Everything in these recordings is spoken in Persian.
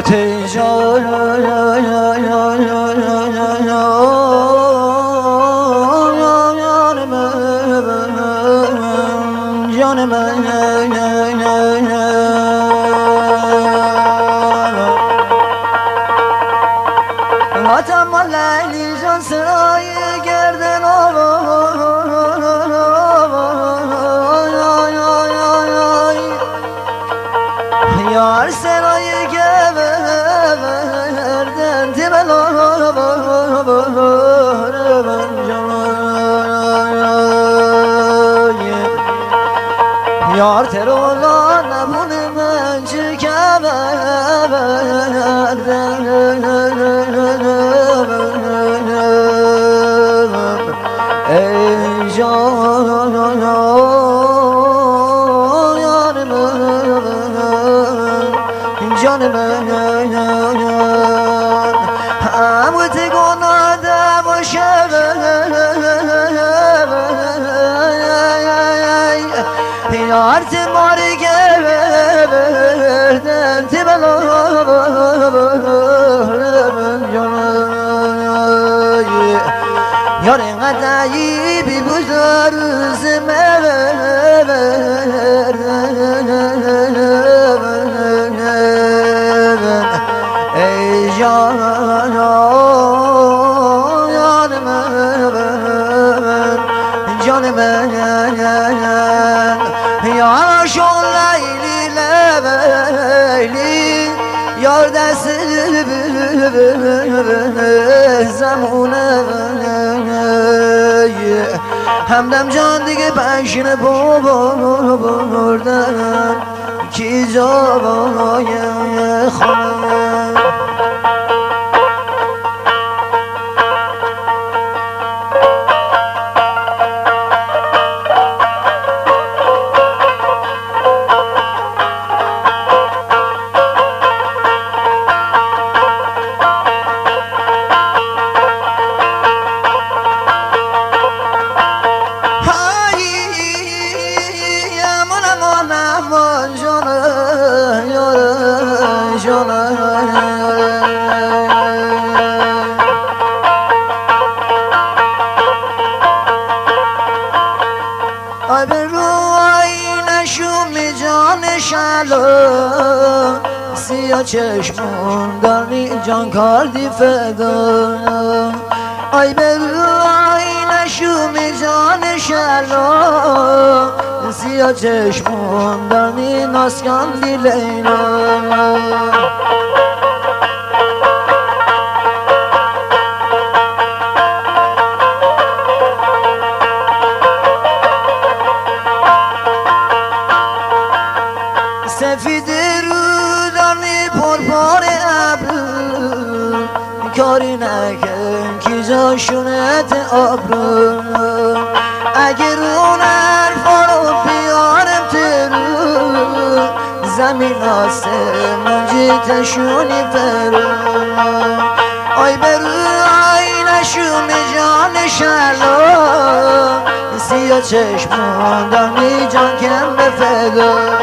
تی جان من آتم و لیلی جان سرای گردن یار سرای گردن تبلا یار ترولا نبونه من چه کبردن ای جان یار من جان من هموت گناه و شب یار تماری گردن تبلا یار اینقدر بی بزرز ای جان یار من جان من یار شون لیلی لیلی یار دست زمونه همدم جان دیگه پشن بردن کی جوای خانه آی به روی نشوم جان شلو سیاه چشمون داری جان کردی فدا آی به روی نشوم جان شلو سیاه چشمون داری ناز کردی لیلا سفید رودانی پرپار ابرو کاری نکن کی جاشونت آبرو اگر اون حرفا رو بیارم ترو زمین آسمون جیتشونی فرو آی برو آی نشون جان شلو سیاه چشمون دانی جان کم به فدا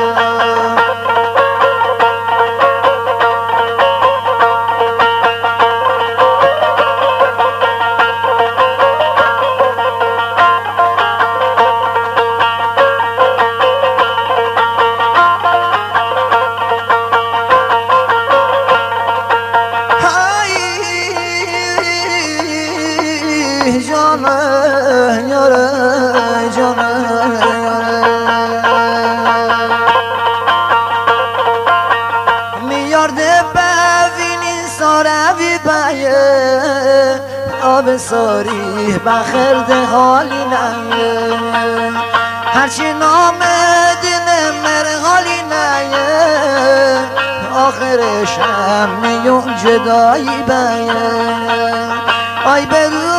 جانه یاره جانه میارد ببینی ساروی بیه آب ساری بخرد حالی نیه هرچی نام دینه مر حالی نیه آخرش هم میون جدایی بیه آی برو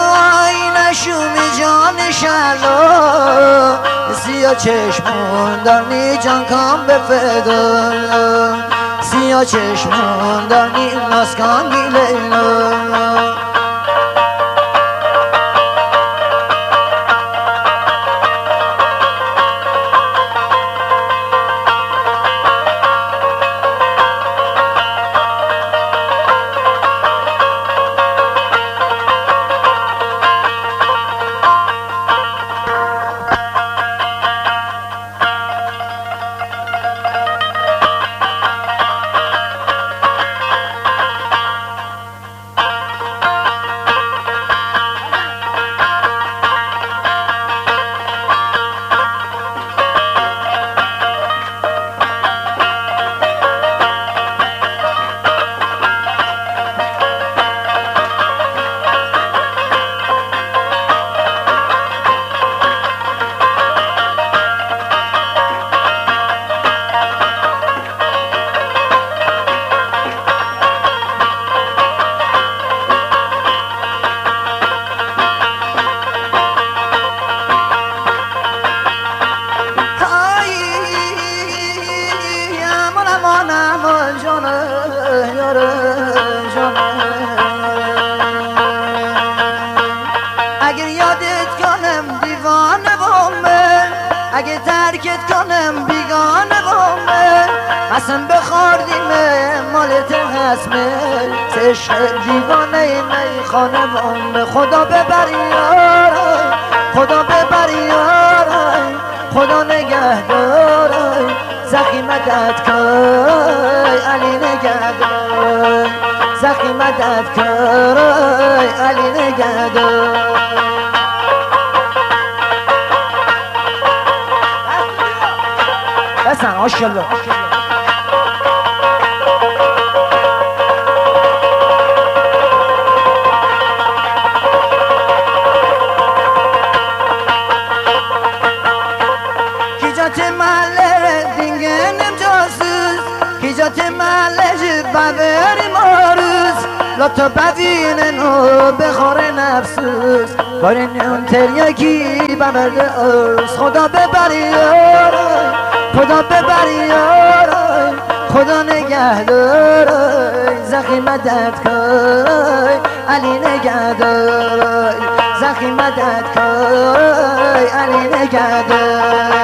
نشومی جان شلو سیاه چشمون دارنی جان کام به فدا سیاه چشمون دارنی ناز کن لیلا ترکت کنم بیگانه بامه قسم بخوردیم مالت هسمه عشق دیوانه نی خانه بامه خدا ببری یارای خدا ببری یارای خدا نگهدارای زخی مدد کای علی نگهدار زخی مدد کای علی نگهدار بسن ماشاءالله کیجات محله دینگنم جاسوس کیجات محله ببری ماروس لطا ببیننو بخور نفسوس کارین اون تریاکی ببرده ارس خدا ببری یارای خدا ببری یارای خدا نگهدارای زخی مدد کای علی نگهدارای زخی مدد کای علی نگهدار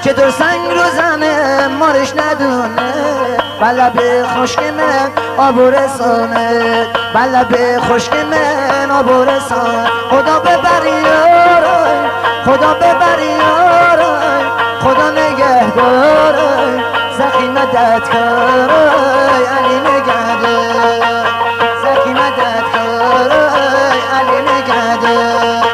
چطور سنگ رو زنه مارش ندونه بلب خشک من آب رسانه بلب خشک من آب رسانه خدا ببری یارای خدا ببری یارای خدا نگهدارای زخی مدد کارای علی نگهدار زخی مدد کارای علی نگهدار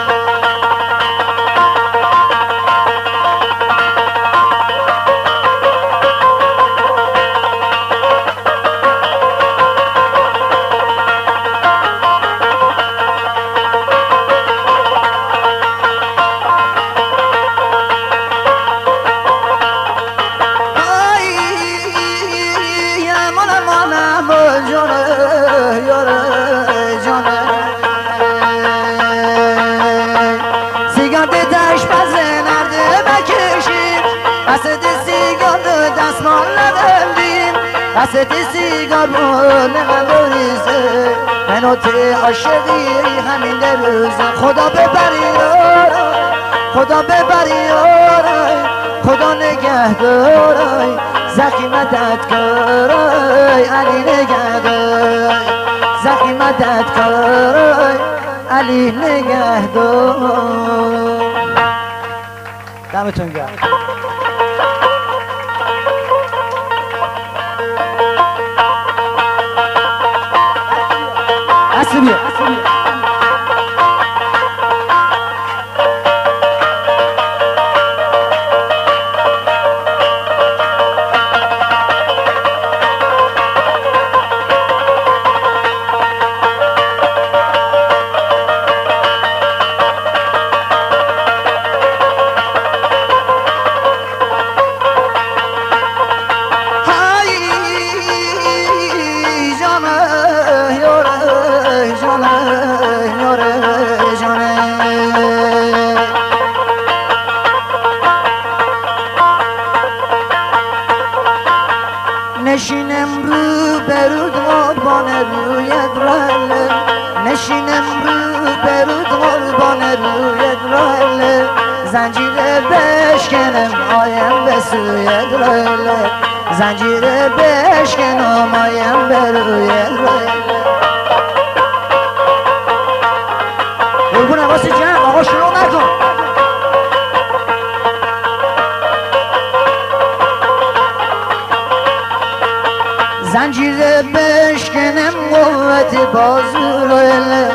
قصد سیگار نقل بریزه منو تی عاشقی همین روزه خدا ببری یارای خدا ببری یارای خدا نگهدارای زخی مدد کارای علی نگهدار زخی مدد کارای علی نگهدار دمتون گرم بیا نشینم رو برود قربان رویت راله نشینم رو برود قربان رویت راله زنجیر بشکنم آیم به سویت راله زنجیر بشکنم آیم به رویت راله قربون واسه جمع آقا شروع نکن زنجیر بشکنم قوت بازو رایله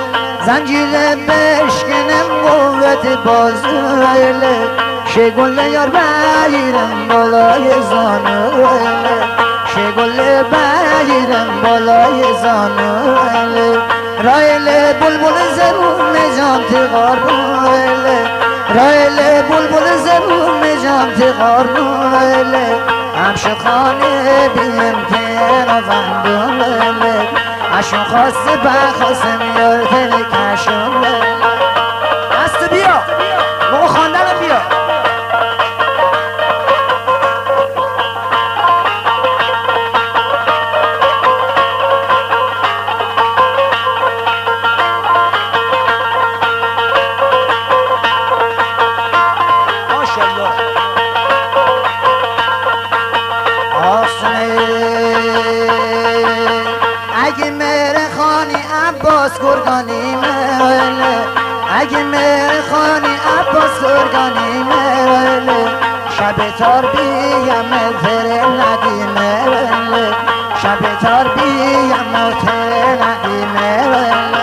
زنجیر بشکنم قوت بازو رایله شگل یار بگیرم بالای زانو رایله شگل بگیرم بالای زانو رایله رایله بلبل زبون جان تغار رایله رایله بلبل زبون جان تغار رایله همشه خانه بیم که رفندم رایله اشون خواسته بخواستم یار تلکشم رایله دست بیا موقع خواندنم بیا اگه مهر خانی عباس گرگانی مهله اگه مهر خانی عباس گرگانی مهله شب تار بیم تر ندی مهله شب تار بیم تر ندی مهله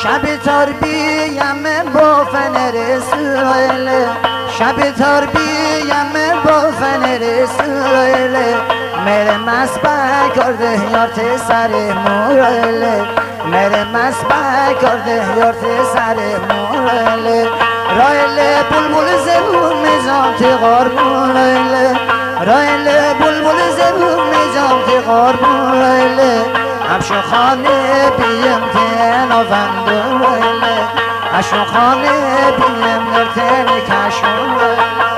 شب تربیم با فنر سویله شب تربیم با فنر سویله میره مسبه کرده یارت سر موریله میره مسبه کرده یارت سر موریله رایله بلبل زبون میزان تغار موریله رایله بلبل زبون میزان تغار موریله همشو خانه بیم تن و وندو ویله اشو خانه بیم نرتن کشون ویله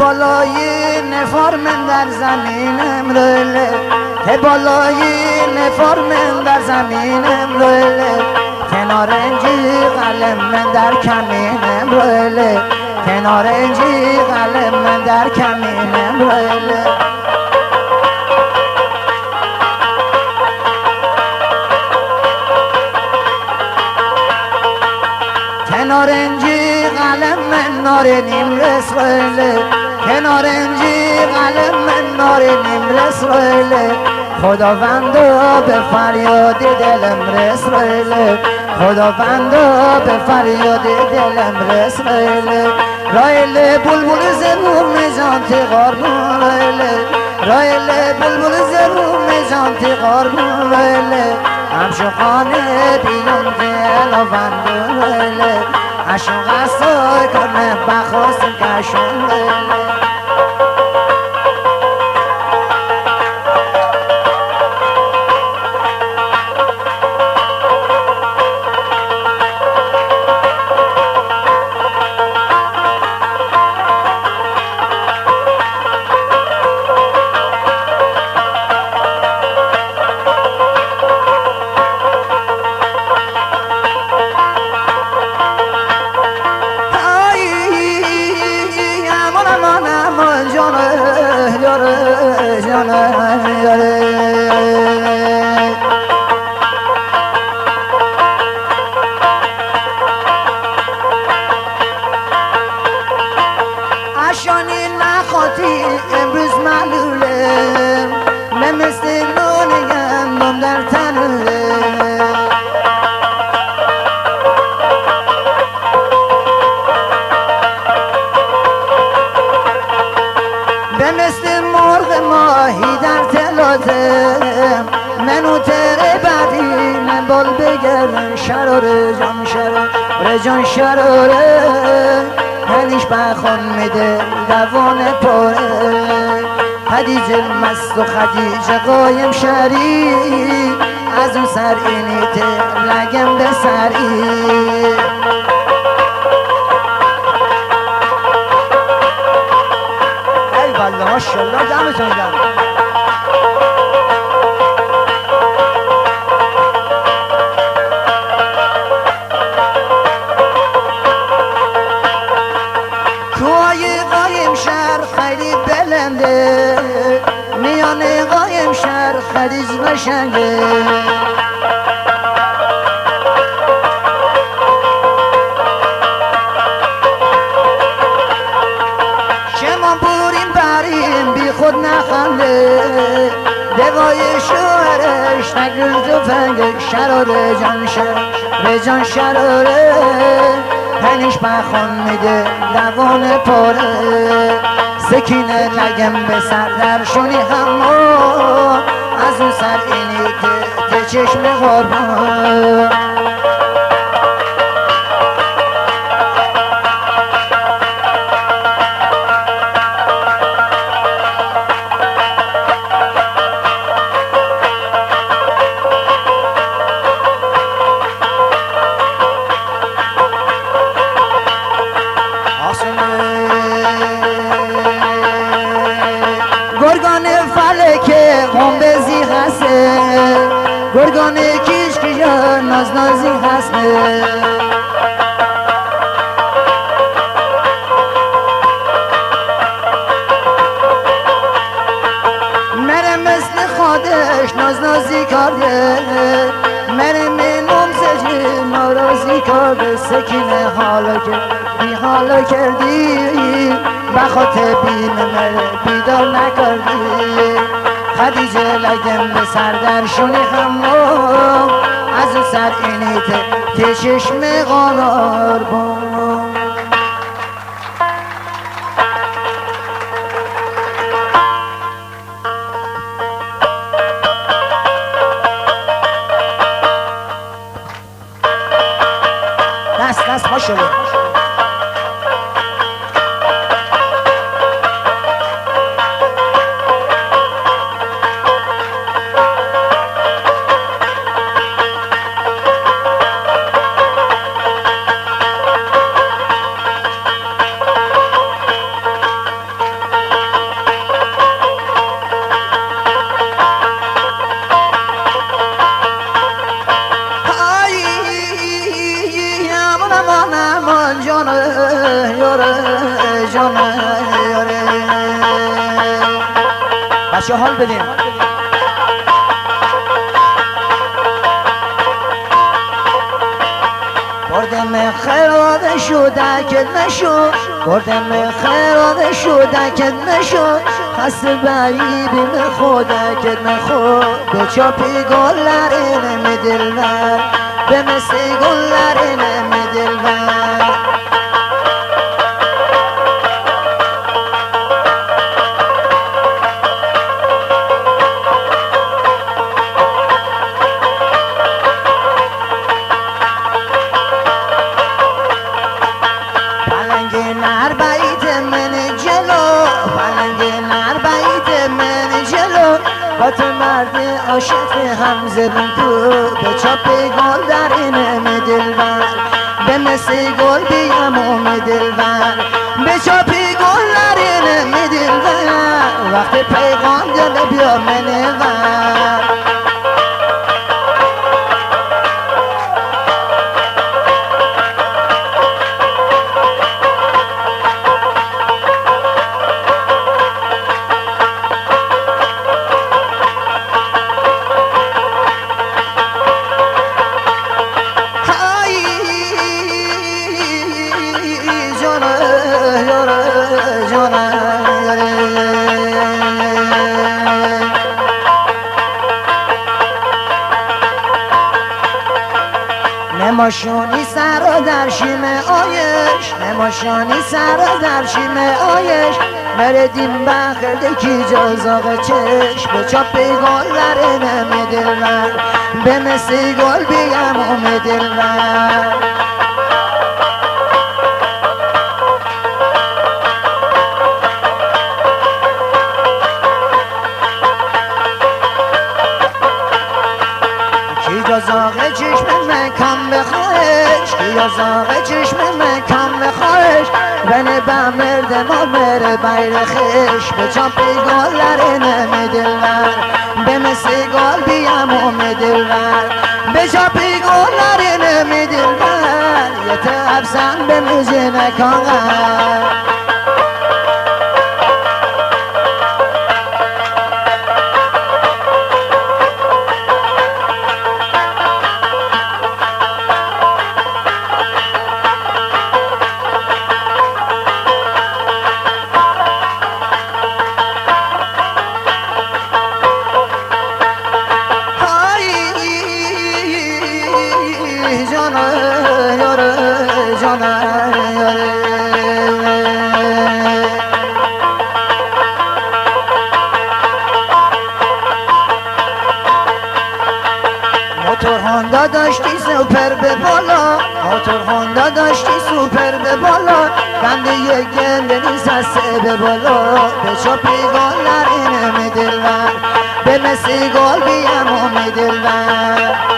بالای نفار من در زمینم روله ته بالای نفار من در زمینم روله کنارنجی قلم من در کمینم روله کنارنجی قلم من در کمینم روله کنارنجی قلم من نارنیم رسوله کنارنجی قلم من نارنیم رسوله خداوندا به فریاد دلم رسوله خداوندا به فریاد دلم رسوله رایله بلبل زبون جان تغار رایله رایله بلبل زبون جان تغار رایله همشو خانه بیان دل و وندو رایله اشو غصای کنه بخواستم کشون رایله گردن شراره جان شراره جان شراره هنیش بخون میده دوانه پاره خدیجه مست و خدیجه قایم شری از اون سر اینیته لگم به سری ای والله ماشالله دمتون گرم کوهای قایم شهر خیلی بلنده میانه قایم شهر خدیج قشنگه شما بوریم بریم بی خود نخنده دوای شوهرش نگل تفنگه شراره جان شراره جان شراره هنیش بخون میده دوانه پاره سکینه لگم به سر درشونی همو از اون سر اینی ته چشم قربان گرگان فلکه قنبزی هسته گرگان کیش کجا ناز نازی هسته مره مثل خودش ناز نازی کرده مره منوم زجی نارازی کرده سکینه حالا کردی حالا کردی بخاطر بیم مره بیدار نکردی خدیجه لگم به سر درشونی همو از اون سر اینی ته چشم قرار بان دست دست ماشالله بچه حال بدیم بردم خیراده شده که نشد بردم خیراده شده که نشد خسته بایی بیم خوده که نخود به چاپی گلر اینم دلور به مثل گلر اینم دلور تو مرد عاشق همزه تو به چاپ گل در اینم دلبر به مثل گل بیاموم دلبر به چاپ گل در اینم دلبر وقت پیغام دل بیا منور نماشونی سر در شیم آیش نماشانی سر در شیم آیش مردیم بخرده کی جازاق چشم به چاپ گلر نمیدلم به مثل گل بیم امیدلم زاغ چشم من کم بخواهش یا زاغ چشم من کم بخواهش بنه با مرد ما مر بیرخش به چاپی گلر نمیدلور به مثل گل بیم امیدلور به چاپی گلر نمیدلور یه تفسم به مجه نکاغر موتور هوندا داشتی سوپر به بالا موتور هوندا داشتی سوپر به بالا بند یک گنده نیست از سه به بالا به چاپی گل نرینه میدلور به مثل گل بیم امیدلور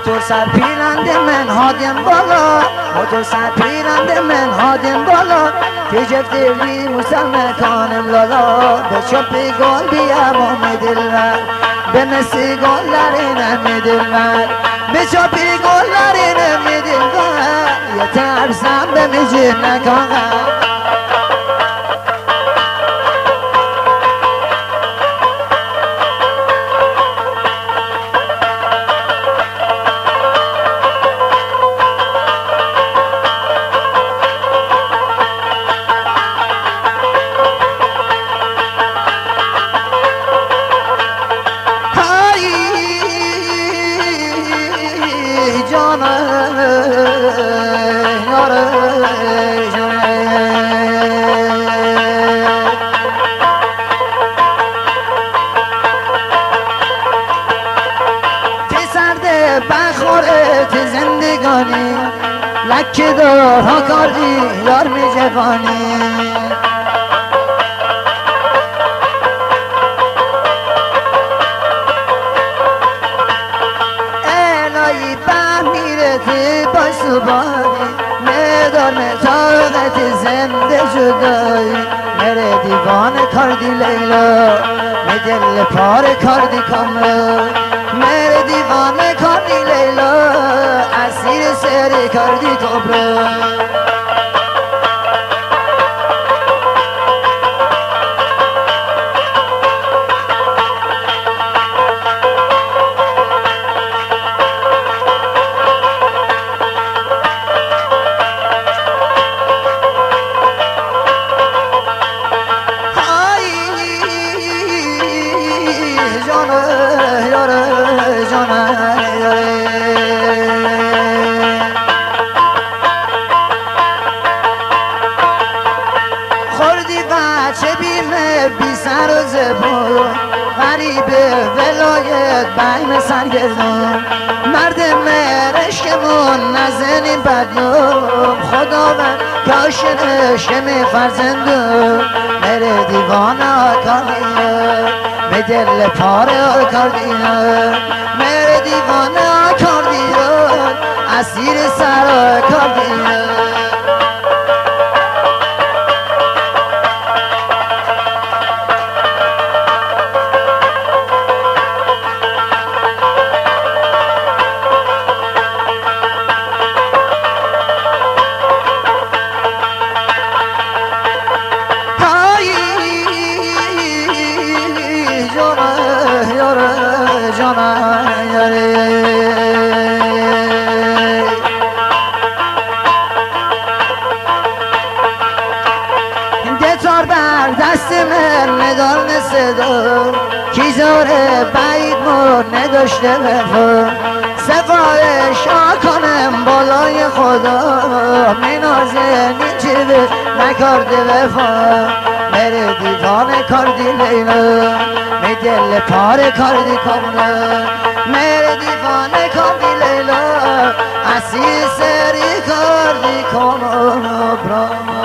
موتور سر پیرنده من هادم بالا موتور سر پیرنده من هادم بالا تیجف دیلی مسلم کانم لالا به چوپی گل بیم امیدلور به مثل گل لرینه میدلور به چوپی گل لرینه میدلور یه ترسم به مجه نکاغر بخورت زندگانی لکه دارها کردی یار می جوانی الهی بمیرتی با سبانی مدار مطاقت زنده جدایی مره دیوانه کردی لیلا می دل پاره کردی کامل مره دیوانه کردی لیلا اسیر سری کردی کبرا خوردی بچه بیمه بی سر و زبون غریبه ولایت بیم سرگردون مرد مرشکمون نزنی بدنوم خداوند کاشنش می فرزندون مره دیوانه آکاردیه می دل پاره آکاردیه مره دیوانه آکاردیه اسیر سر آکاردیه دوره بعید مون نداشته وفا سفارش کنم بالای خدا منازه نیچه نکرده وفا میره دیوانه کردی لیلا می دل پاره کردی کاملا میره دیوانه کردی لیلا اسی سری کردی کاملا برام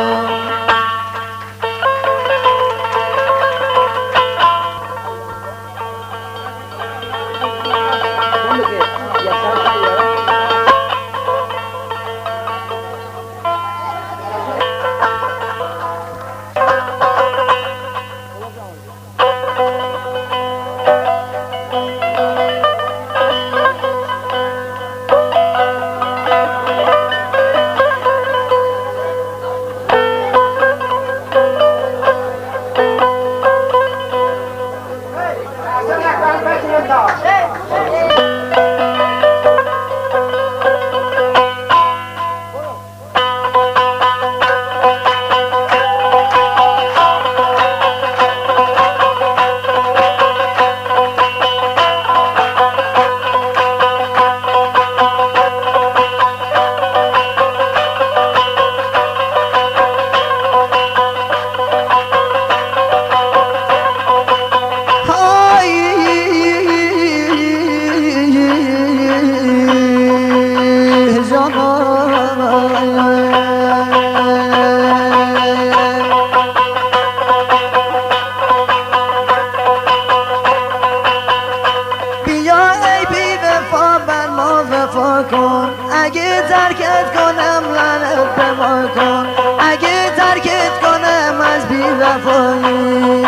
اگه ترکت کنم لعنت به ما کن اگه ترکت کنم از بی وفایی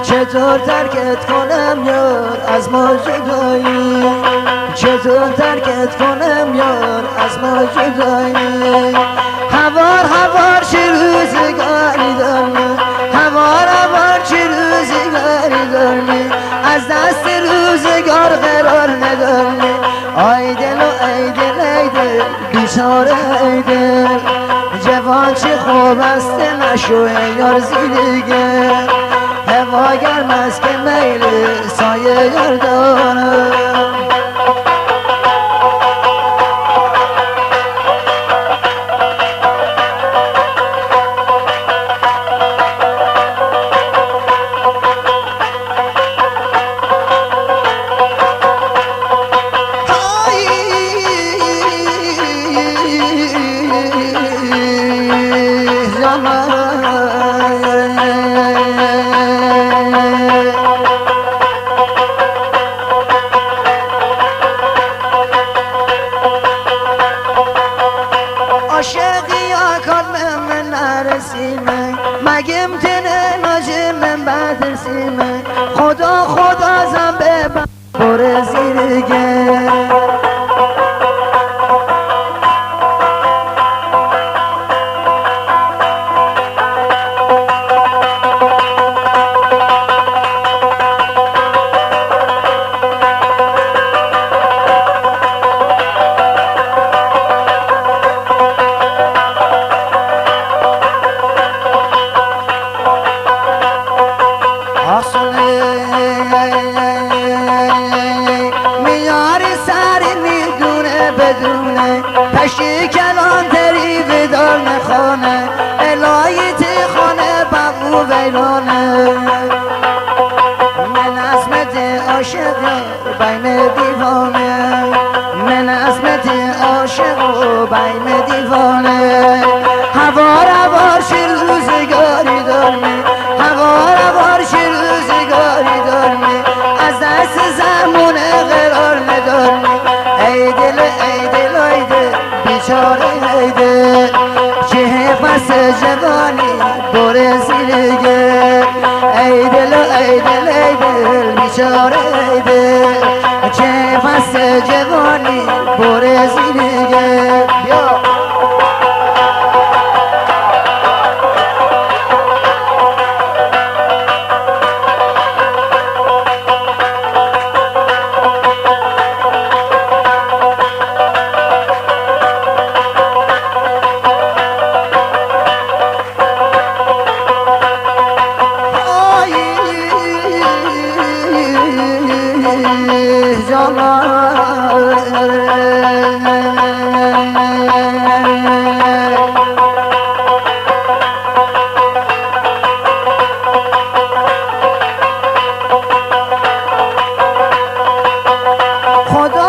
چطور ترکت کنم یار از ما جدایی چطور ترکت کنم یار از ما جدایی هوار چه روزگاری دارمی هوار چه روزگاری دارمی از دست روزگار قرار ندارمی ای دل و ای دل ای دل بیچاره ای دل جوان چه خوب است نشو یار زیدیگه هوا گرم است که میل سایه یار دارم عاشقی آکاد من نرسیمه مگه امتنه ناجه من بدرسیمه خدا زن به بره زیرگه میاری سری میدونه بدونه پشی کلان تری بدار نخانه الهی تی خانه بقو ویلانه من عظمت عاشق بین دیوانه من عظمت عاشق بین دیوانه هوار چه روزگاری دارمی هوار چه روزگاری دارمی از دست زمونه قرار ندارمی ای دل ای دل ای دل بیچاره ای دل چه حفظ جوانی بره زیرگه ای دل ای دل ای دل بیچاره ای دل چه حفظ جوانی بره زیرگه بیا خدا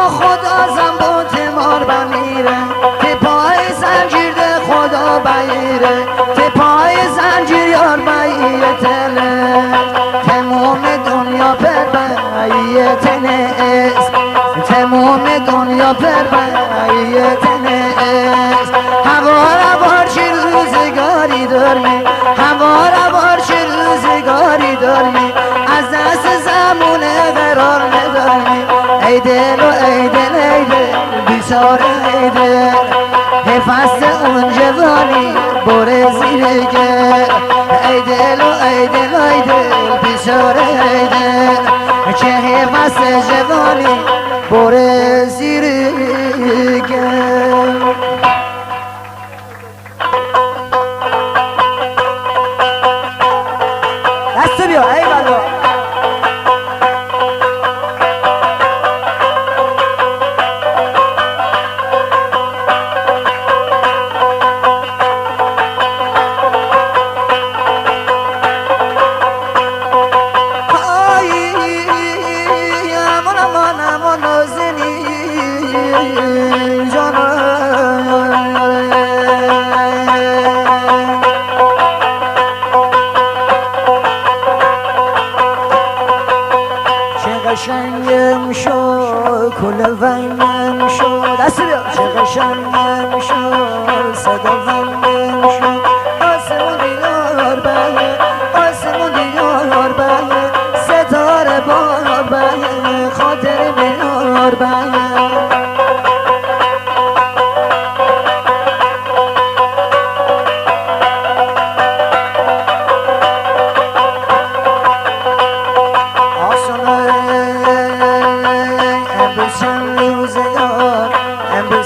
خدا زنبوت مار بمیره که پای زنجیر ده خدا بگیره که پای زنجیر یار بیتنه تمام دنیا پر بیتنه است تمام دنیا پر بیتنه است هوار چه روزگاری دارمی هوار چه روزگاری دارمی از دست زمونه قرار ندارمی ای دل و ای دل ای دل بیچاره ای دل حفظ اون جوانی بره زیر گل ای دل و ای دل ای دل بیچاره ای دل چه حفظ جوانی بره زیر گل دست بیا ای بلا قشنگم شو کل ونگم شو دست بیا چه قشنگم شو صدا ونگم شو آسمون دیار بله آسمون دیار بله ستاره بار بله خاطر بیار بله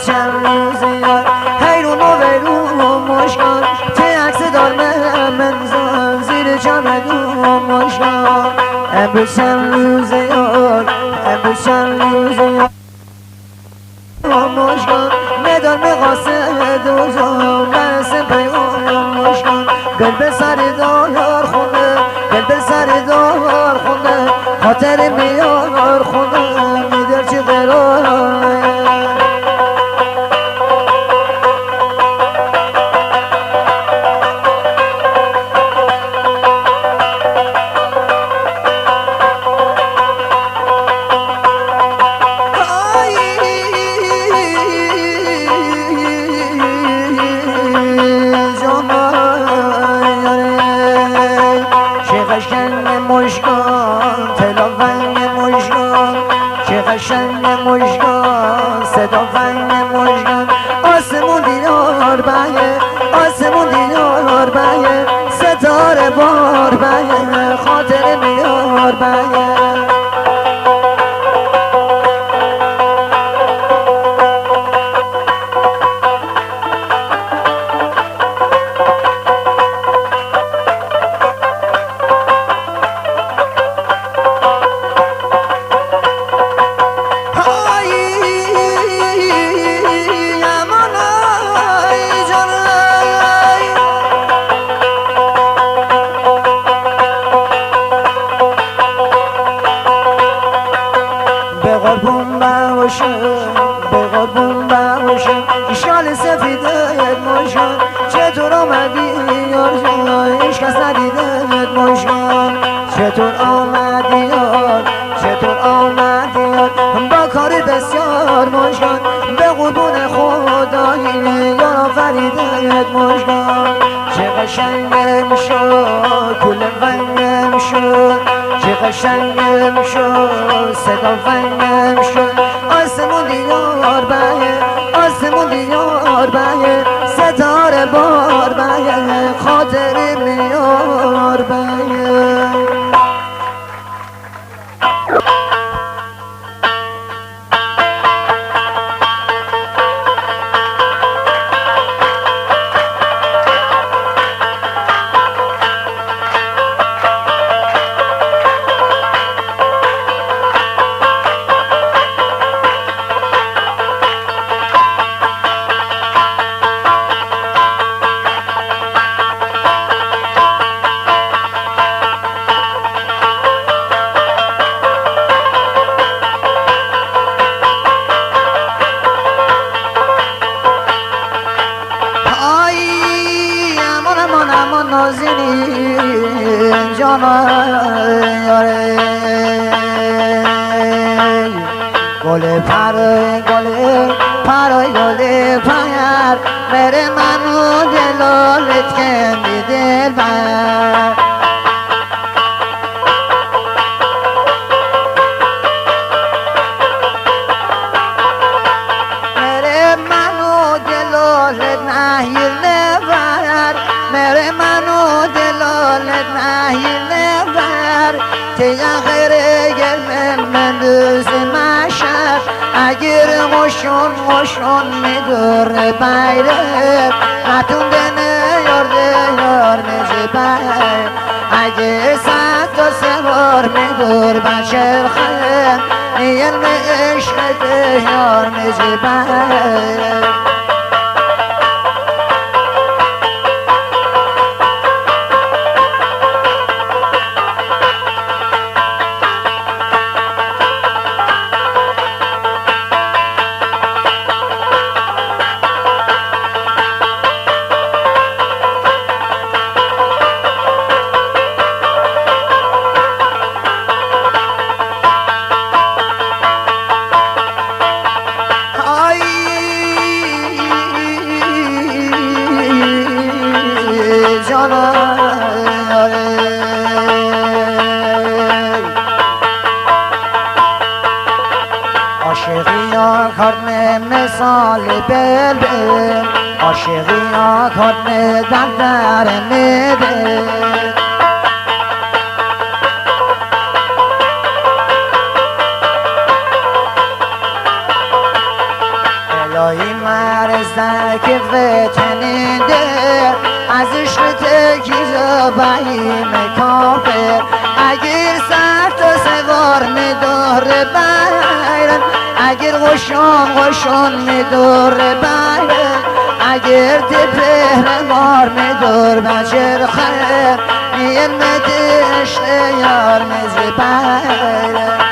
چند روزه یار حیرون و ویرون مشکان ته عکس دار منزان زیر چمدون مشکان امروز چند روزه یار امروز چند روزه یار مشکان ندار مقاصد دوزان برسه پیغام مشکان دل به سر دار خونه دل به سر دار خونه خاطر میار خونه میدر چه قرار مشکان تلاونگ مشکان چه قشنگ مشکان صدا ونگ مشکان آسمون دیار بگه آسمون دیار بگه ستاره بار بگه خاطر میار بگه به قربون باشم ایشال سفیدت ماشم چطور آمدی یار جان هیچ کس ندیدت ماشم چطور آمدی یار چطور آمدی یار با کار بسیار ماشم به قربون خدایی یار آفریدت ماشم چه قشنگم شد کل ونگم شد چه قشنگم شد صدا ونگم شد آسمون دیار بگه آسمون دیار بگه ستاره بار بگه خاطر میار بگه نازنین جانم یاره گل پرای گل پر بره منو دلالت کندی دل بر بره منو دلالت نهیر نبر بره منو دلالت نهیر نبر تیغ غیره گرمه من دوز مشر اگر غشون میدور بیره نتون دنه یار نجبه اگه صد تا سوار میدور بچر خیر نیل عشق ده یار نجبه عاشقی آکارن مثال بلبل عاشقی آکارن در میده الهی مرزدک فتنیده از عشق تکیزه بهیم کافر اگر سر تا سوار میداره بیرن اگر غشون میدور بیره اگر تپهر مار میدور بچر خیر نیل مدشت یار مزی بیره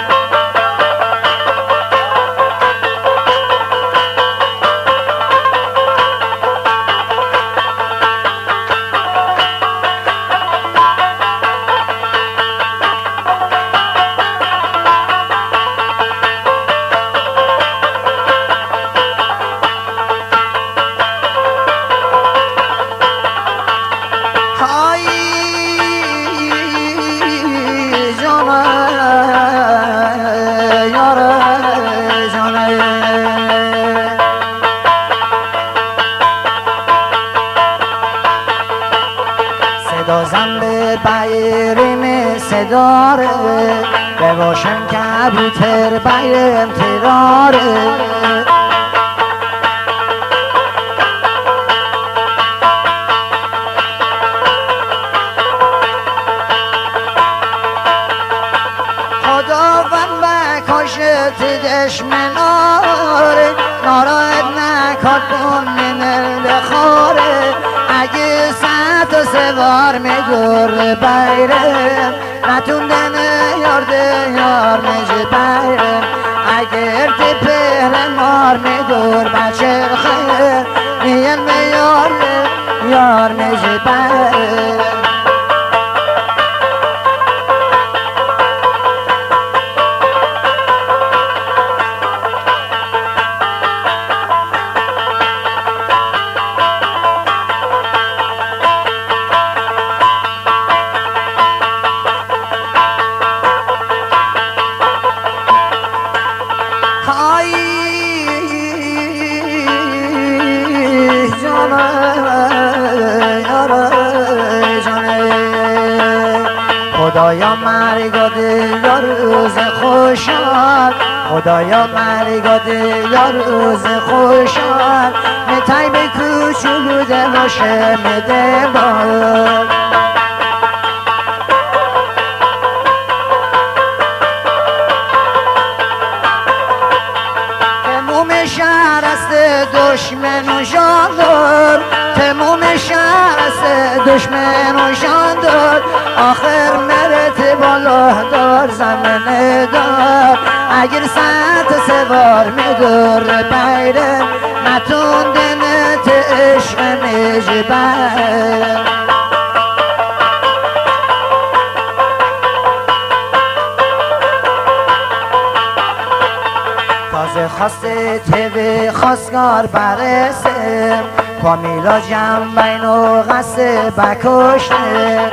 صدازم به بیریم صداره بباشم کبوتر بیم تراره خداوند بکاشت دشمناره ناراحت نکات بومین بخوره اگه ساعت و سوار میدور بیره نتوندن یار میجه بیره اگر تپهر مار میدور بچر خیر نیل یار میجه بیره خدایا مرگاده یا روز خوشحال خدایا مرگاده یا روز خوشحال میتای به کوچولو دلاشه میده بار تموم شهر است دشمن و جاندار تموم شهر است دشمن و جاندار آخر مرت بالا دار زمینه دار اگر ساعت سوار میدور بیره نتون دنت عشق میجبر خواسته تیوی خواستگار برسه کامیلا جنبین و غصه بکشته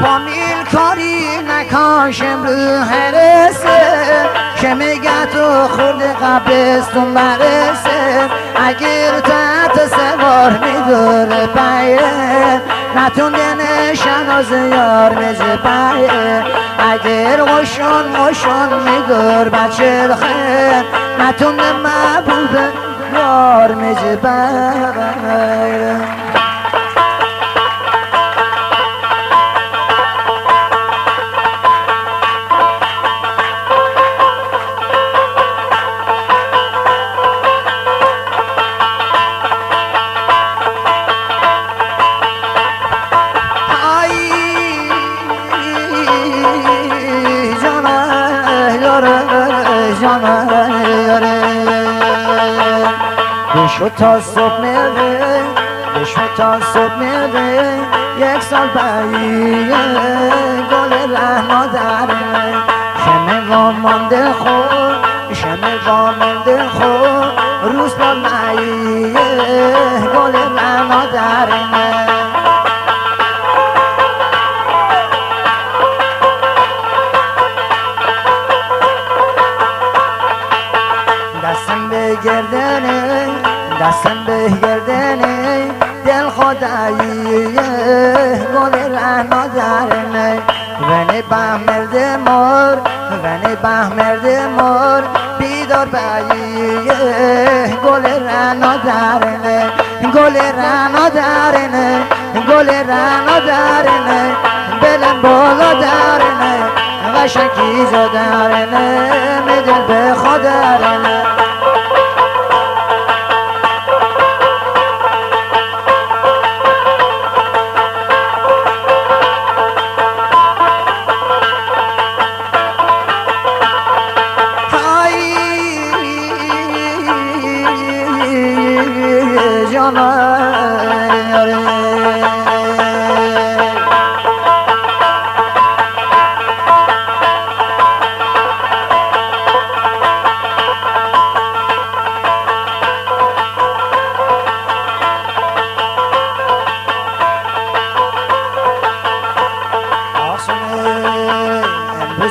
کامیل کاری نکاش امرو هرسه که میگه تو خورد قبرستون برسه اگر تحت سوار میداره بیه نتونده نشناز یار میزه بیه اگر غشون میدار بچه خیر نتونده محبوب یار میزه بیه بشو تا صبح میره بشو تا صبح میره یک سال باییه گل رهنا داره شمه وامانده خود شمه وامانده خود روز با ماییه گل رهنا داره دستم به گردنه دستم به گردنه دل خداییه گل رهنا درنه ونی بهمرد مار ونی بهمرد مار بیدار باییه گل رهنا درنه گل رهنا درنه گل رهنا درنه بلم بالا درنه قشنگی جا درنه میدل به خود درنه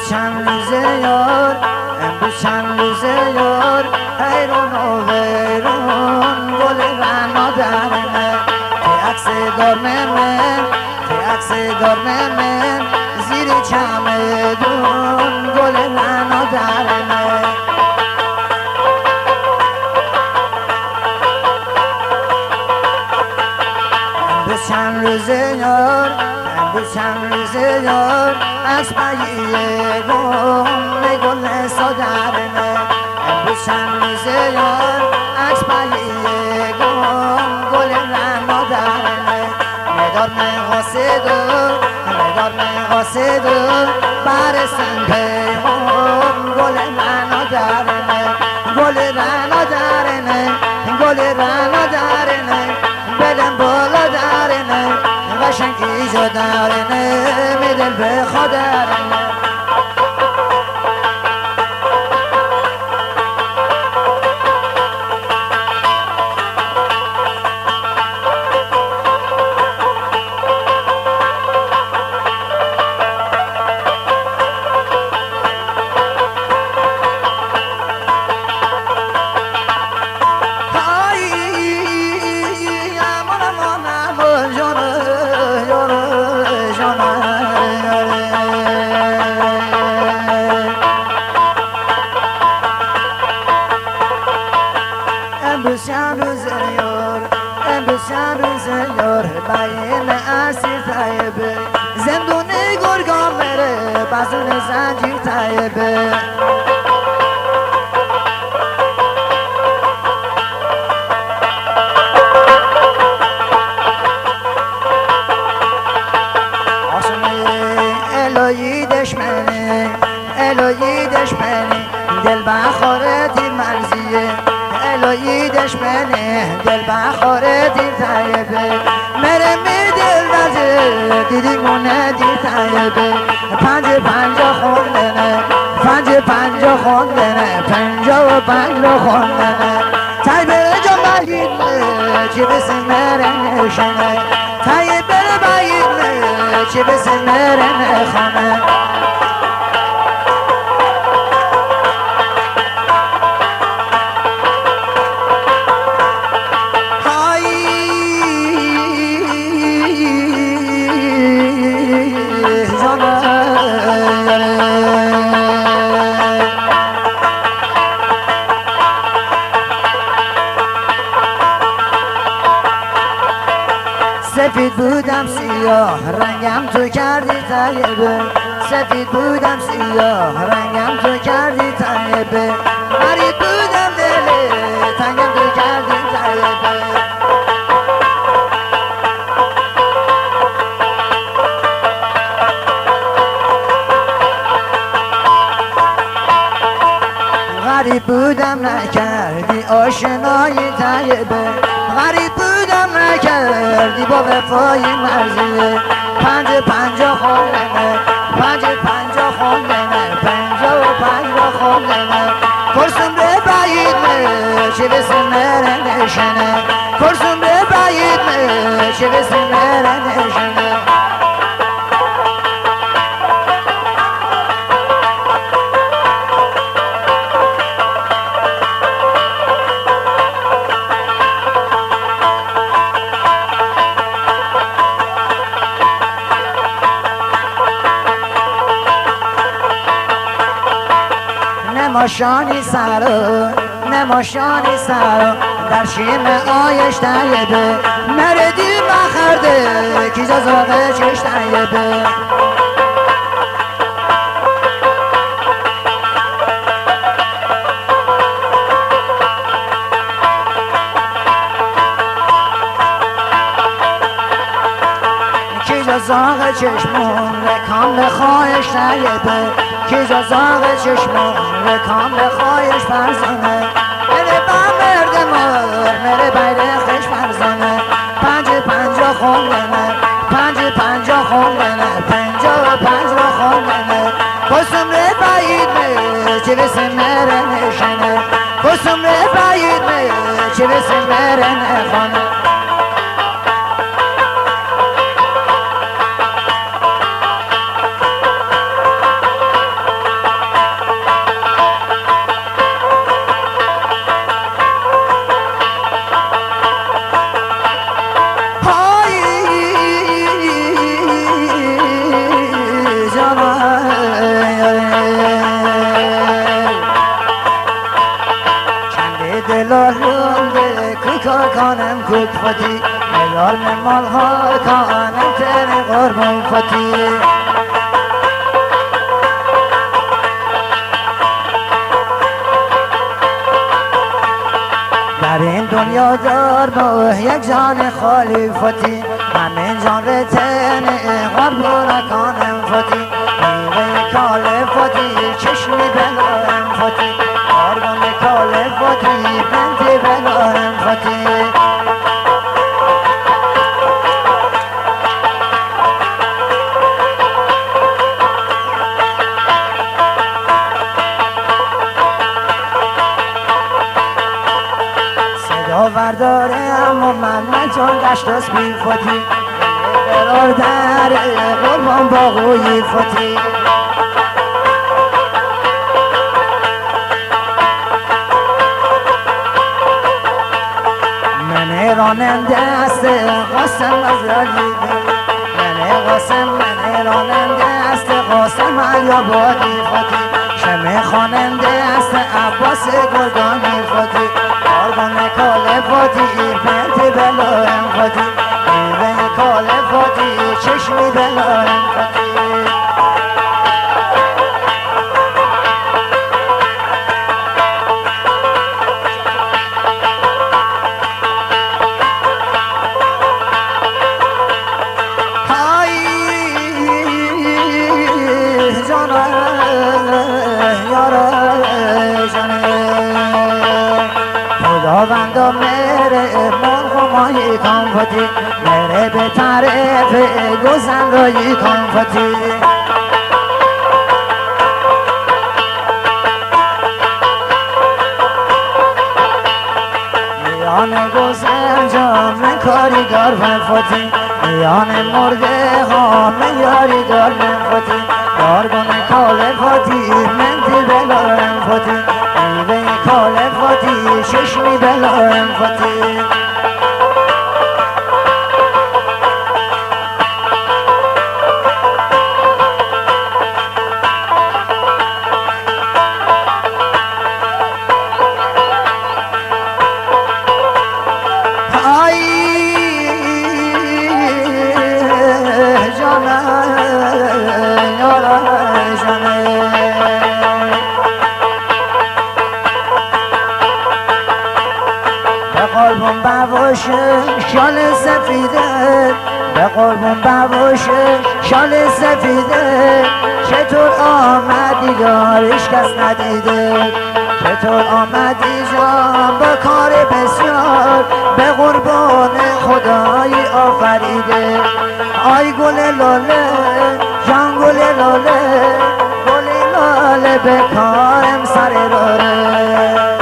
چند روزه یار امروز چند روزه یار حیرون و ویرون گل رهنا درنه تی عکس دار من تی عکس دار من زیر چمدون گل رهنا درنه امروز چند روزه یار امروز چند روزه یار از پاییه گل گل سادرنه امروز چند روزه یار از پاییه گل رهنا درنه مدار من قاصدو مدار من قاصدو برسن پیمون گل رهنا درنه گل رهنا درنه گل رهنا درنه بدن بالا درنه قشنگی جا درنه میدل به خود درنه چند روزه یار امروز چند روزه یار باین اسیر طیبه زندون گرگان بره بزن زنجیر طیبه الهی دشمنه الهی دشمنه دل بخوره دیر مرزیه الهی دشمنه دل بخوره دیر طیبه مره می دل وزه دیدیمونه دیتایبه 55 خوندنه 55 خوندنه 55 رو خوندنه تای بره جا باید چی بسی مرنشنه تای بره باید چی بسی مرنخانه سفید بودم سیاه رنگم تو کردی طیبه سفید بودم سیاه رنگم تو کردی طیبه غریب بودم دل تنگم تو کردی طیبه غریب بودم نکردی آشنایی طیبه غریب بودم نکردی با وفای مرزیه 55 خوندنه 55 خوندنه 55 را خوندنه کرسم به باید چه بسی مرنشنه کرسم به باید چه بسی مرنشنه نماشانی سرو نماشانی سرو در شیم آیش طیبه مردی مخرده کی زاغه چش طیبه کی زاغه چشمون رکام خواهش طیبه کی زاغه چشمون رکام خواهش فرزانه مره با مرد مار مره بیرخش فرزانه 55 خوندنه 55 خوندنه 55 را خوندنه کسم ره باید چه بسی مرنشنه کسم ره باید چه بسی مرنخانه دلالونده کوکا کانم کوک فتی میار مال ها کانم تر قربان فتی در این دنیا دار با یک جان خالی فتی همین جان رتن قربان کانم فتی میوه کال فتی چشمی بلارم فتی قربان کال فتی بنت بلارم فتی صدا ورداره اما من چون گشت از بی فتی برادر قربان باقوی فتی من راننده است قاسم از رالیده من قاسم من راننده است قاسم علیابادی فتی شمه خواننده است عباس گلدانی فتی قربان کال فتی بنت بلارم فتی میوه کال فتی چشمی بلارم فتی خداوندا مهر مرغ مایی کامفتی بره به طرف گوزن روی کامفتی میان گوزن جام کاری دار فتی میان مرده ها میاری دار فتی دارگونه کال فتی مندی بلارم فتی میوه کال فتی ششمی بلارم فتی قربون بواشه شال سفیده به قربون بواشه شال سفیده چطور آمدی یارش کس ندیده چطور آمدی جان با کار بسیار به قربان خدای آفریده آی گل لاله جان گل لاله گل لاله به کارم سر داره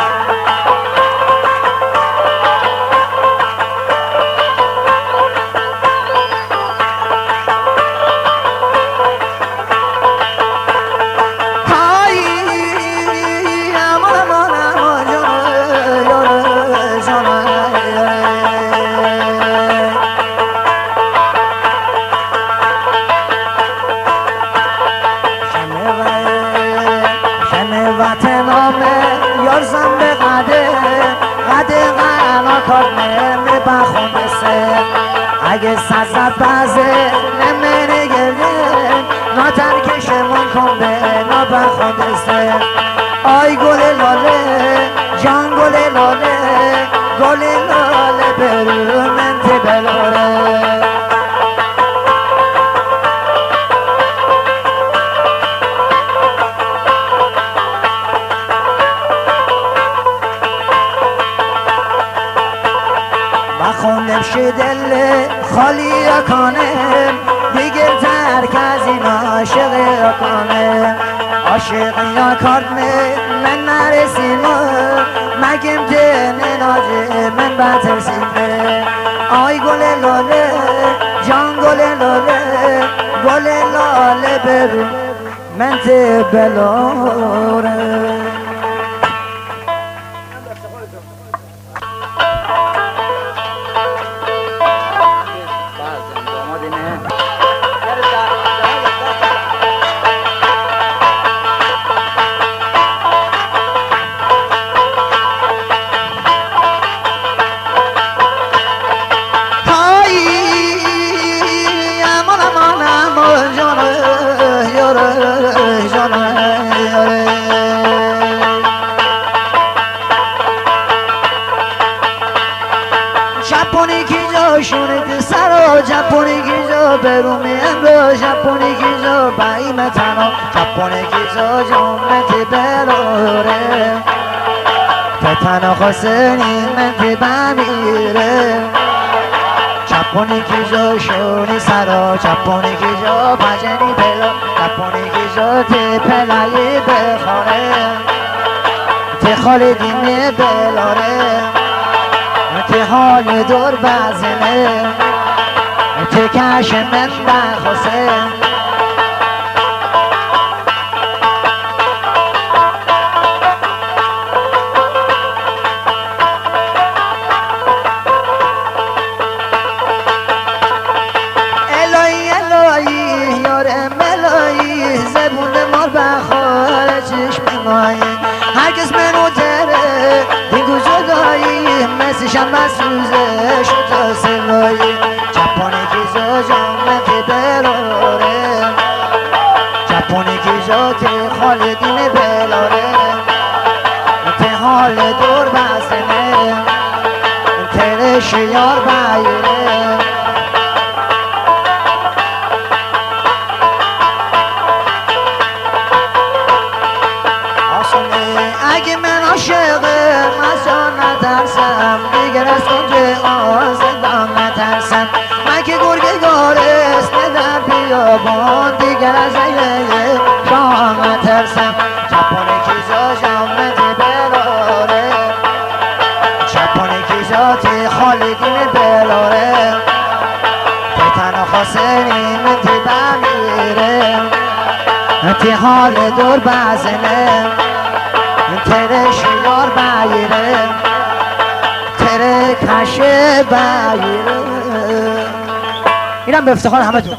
یارزم به قده غنا کار نمی بخونده سه اگه سزد بازه نمی گرده نا ترکشمون کن به نا بخونده سه آی گل لاله جان گل لاله گل لاله برو من تی بلاره خوندم شی دل خالی کنم دیگه ترک از این عاشق کنم عاشق یا کارمه من نرسیم مگم دن ناجه من بترسیمه آی گل لاله جان گل لاله گل لاله برو من تی بلاره جپونی کی جا شونید سرا جپونی کی جا برومی امرو جپونی کی جا بایم تنها جپونی کی جا جمعتی بلاره تتنها خسنی منتی بمیره جپونی کی جا شونی سرا جپونی کی جا بجنی بلا جپونی کی جا تی پلایی بخاره تی خالدینی بلاره تی حال دور بزنه تی کش من بخواسه الهی الهی یارم الهی زبون مال بخواه چشم مایی هرگز منو داره دیگو جدایی مسیشم مسوزه شد تا سلایی جپانی کی جا جامعه بلاره جپانی کی جا تی خالدین بلاره تی حال دور بسنه ترش یار بیره اگه من عاشقه مسا نترسم دیگر از اونجه حسینی من تی بمیره تی حال دور بزنه تره شیار بایره تره کشه بایره. اینم به افتخار همه تو.